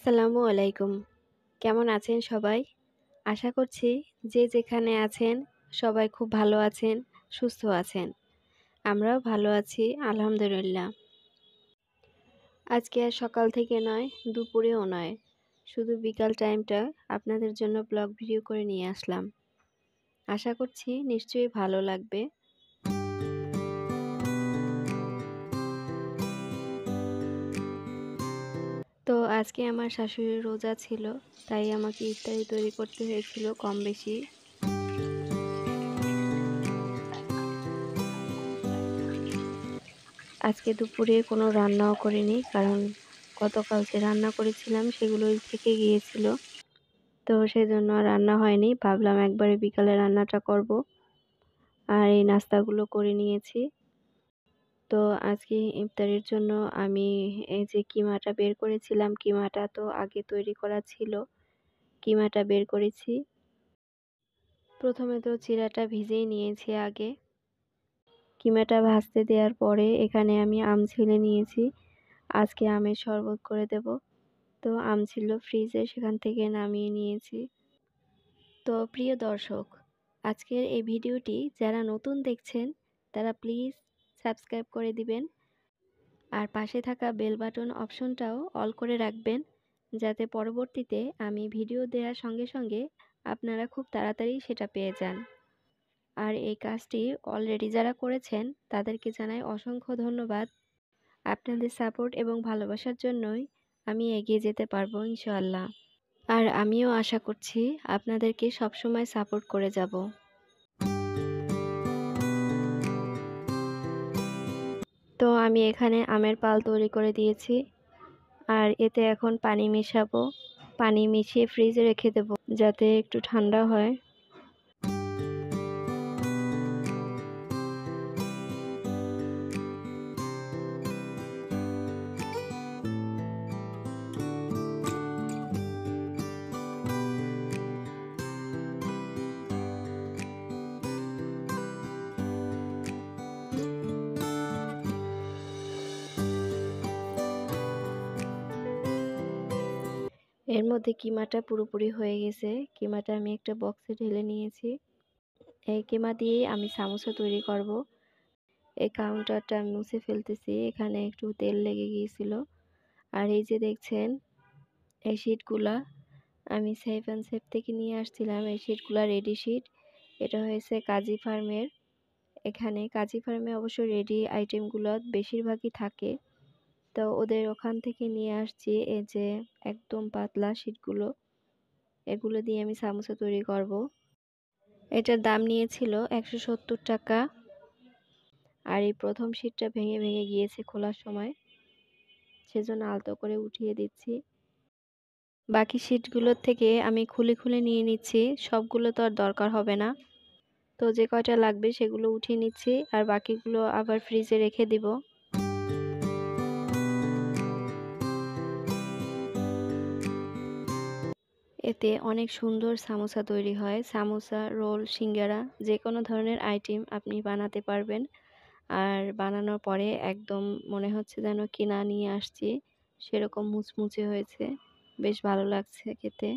আসসালামু আলাইকুম। কেমন আছেন সবাই? আশা করছি যে যেখানে আছেন সবাই খুব ভালো আছেন, সুস্থ আছেন। আমরাও ভালো আছি আলহামদুলিল্লাহ। আজকে আর সকাল থেকে নয়, দুপুরেও নয়। শুধু বিকাল টাইমটা আপনাদের জন্য ব্লগ ভিডিও করে নিয়ে আসলাম। আশা করছি নিশ্চয়ই ভালো লাগবে। তো আজকে আমার শাশুড়ির রোজা ছিল, তাই আমাকে ইফতারি তৈরি করতে হয়েছিল কম বেশি। আজকে দুপুরে কোনো রান্নাও করিনি, কারণ গতকাল যে রান্না করেছিলাম সেগুলোই থেকে গিয়েছিল। তো সেজন্য আর রান্না হয়নি। ভাবলাম একবারে বিকালে রান্নাটা করব। আর এই নাস্তাগুলো করে নিয়েছি। তো আজকে ইফতারির জন্য আমি এই যে কিমাটা বের করেছিলাম, কিমাটা তো আগে তৈরি করা ছিল। কিমাটা বের করেছি। প্রথমে তো চিড়াটা ভিজিয়ে নিয়েছি আগে। কিমাটা ভাজতে দেওয়ার পরে এখানে আমি আম ছিলে নিয়েছি। আজকে আমের শরবত করে দেব। তো আম ছিল ফ্রিজে, সেখান থেকে নামিয়ে নিয়েছি। তো প্রিয় দর্শক, আজকের এই ভিডিওটি যারা নতুন দেখছেন তারা প্লিজ সাবস্ক্রাইব করে দিবেন। আর পাশে থাকা বেল বাটন অপশনটাও অল করে রাখবেন, যাতে পরবর্তীতে আমি ভিডিও দেওয়ার সঙ্গে সঙ্গে আপনারা খুব তাড়াতাড়ি সেটা পেয়ে যান। আর এই কাজটি অলরেডি যারা করেছেন তাদেরকে জানাই অসংখ্য ধন্যবাদ। আপনাদের সাপোর্ট এবং ভালোবাসার জন্যই আমি এগিয়ে যেতে পারবো ইনশাআল্লাহ। আর আমিও আশা করছি আপনাদেরকে সবসময় সাপোর্ট করে যাব। তো আমি এখানে আমের পাল তৈরি করে দিয়েছি। আর এতে এখন পানি মেশাবো। পানি মিশিয়ে ফ্রিজে রেখে দেব, যাতে একটু ঠান্ডা হয়। এর মধ্যে কিমাটা পুরোপুরি হয়ে গেছে। কিমাটা আমি একটা বক্সে ঢেলে নিয়েছি। এই কিমা দিয়েই আমি সামোসা তৈরি করব। এই কাউন্টারটা আমি মুছে ফেলতেছি, এখানে একটু তেল লেগে গিয়েছিল। আর এই যে দেখছেন এই শিটগুলা আমি সেফ অ্যান্ড সেফ থেকে নিয়ে আসছিলাম। এই শিটগুলা রেডি শিট। এটা হয়েছে কাজী ফার্মের। এখানে কাজী ফার্মে অবশ্য রেডি আইটেমগুলো বেশিরভাগই থাকে। তো ওদের ওখান থেকে নিয়ে আসছি এই যে একদম পাতলা শিটগুলো। এগুলো দিয়ে আমি সামোসা তৈরি করব। এটার দাম নিয়েছিল 170 টাকা। আর এই প্রথম শিটটা ভেঙে ভেঙে গিয়েছে খোলার সময়, সেজন্য আলতো করে উঠিয়ে দিচ্ছি। বাকি শিটগুলোর থেকে আমি খুলে খুলে নিয়ে নিচ্ছি, সবগুলো তো আর দরকার হবে না। তো যে কয়টা লাগবে সেগুলো উঠিয়ে নিচ্ছি, আর বাকিগুলো আবার ফ্রিজে রেখে দিব। এতে অনেক সুন্দর সামোসা তৈরি হয়। সামোসা, রোল, সিঙ্গারা যে কোনো ধরনের আইটেম আপনি বানাতে পারবেন। আর বানানোর পরে একদম মনে হচ্ছে যেন কিনা নিয়ে আসছি, সেরকম মুচমুচে হয়েছে। বেশ ভালো লাগছে খেতে।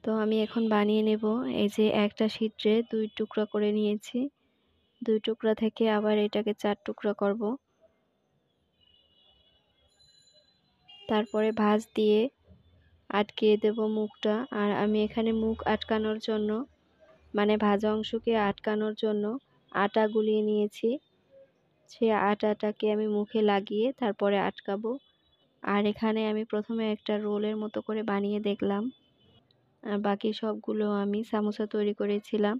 তো আমি এখন বানিয়ে নেব। এই যে একটা শিটে 2 টুকরা করে নিয়েছি। 2 টুকরা থেকে আবার এটাকে 4 টুকরা করব। তারপরে ভাঁজ দিয়ে আটকিয়ে দেব মুখটা। আর আমি এখানে মুখ আটকানোর জন্য, মানে ভাজা অংশকে আটকানোর জন্য আটা গুলিয়ে নিয়েছি। সেই আটাটাকে আমি মুখে লাগিয়ে তারপরে আটকাবো। আর এখানে আমি প্রথমে একটা রোলের মতো করে বানিয়ে দেখলাম। আর বাকি সবগুলো আমি সামোসা তৈরি করেছিলাম।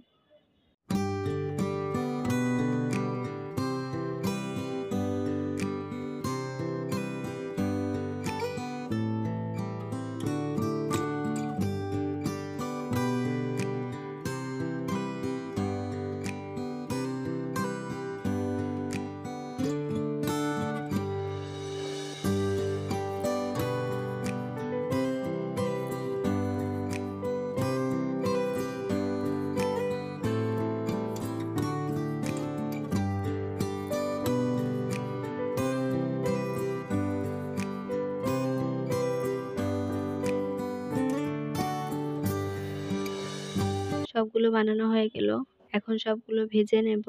সবগুলো বানানো হয়ে গেল। এখন সবগুলো ভেজে নেব।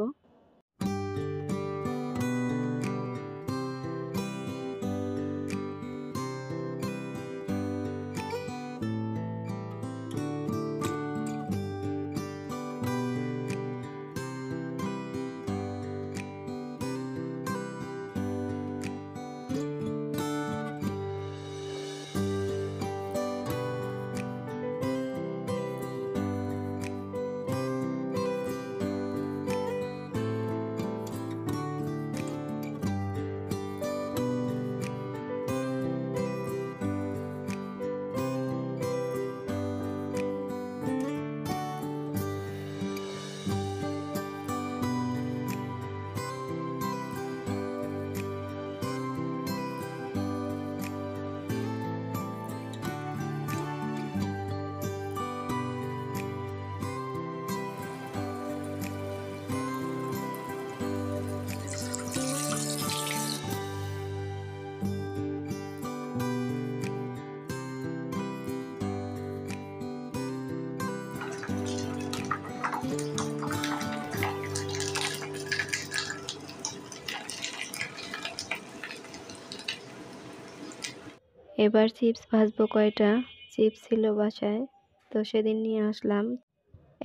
এবার চিপস ভাজবো কয়টা। চিপস ছিল বাসায়, তো সেদিন নিয়ে আসলাম।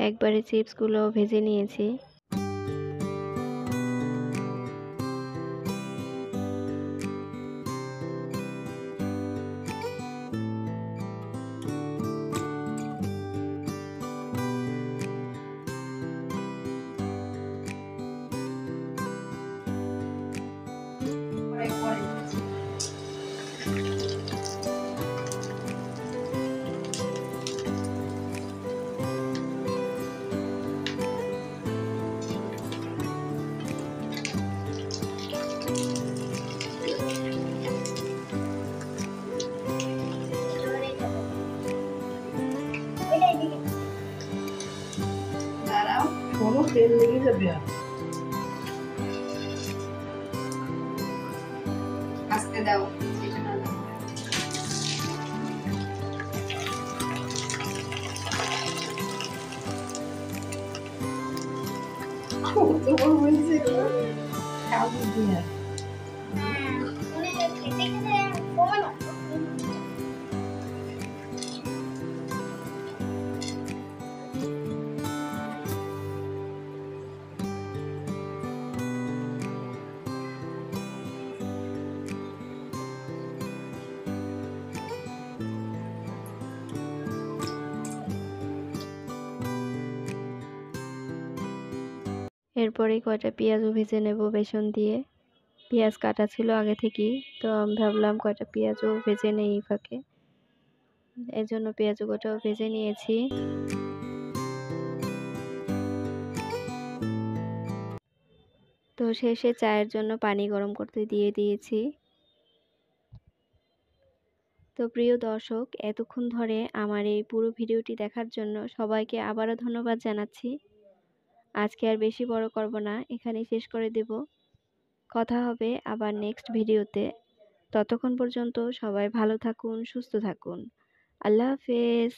একবারে চিপসগুলো ভেজে নিয়েছি। তেল লেগে যাবে, আস্তে দাও। এরপরে কয়টা পেঁয়াজও ভেজে নেব বেসন দিয়ে। পেঁয়াজ কাটা ছিল আগে থেকেই, তো আমি ভাবলাম কয়টা পেঁয়াজও ভেজে নেই এই ফাঁকে। এই জন্য পেঁয়াজ কটাও ভেজে নিয়েছি। তো শেষে চায়ের জন্য পানি গরম করতে দিয়ে দিয়েছি। তো প্রিয় দর্শক, এতক্ষণ ধরে আমার এই পুরো ভিডিওটি দেখার জন্য সবাইকে আবারও ধন্যবাদ জানাচ্ছি। আজকে আর বেশি বড় করব না, এখানেই শেষ করে দেব। কথা হবে আবার নেক্সট ভিডিওতে। ততক্ষণ পর্যন্ত সবাই ভালো থাকুন, সুস্থ থাকুন। আল্লাহ হাফেজ।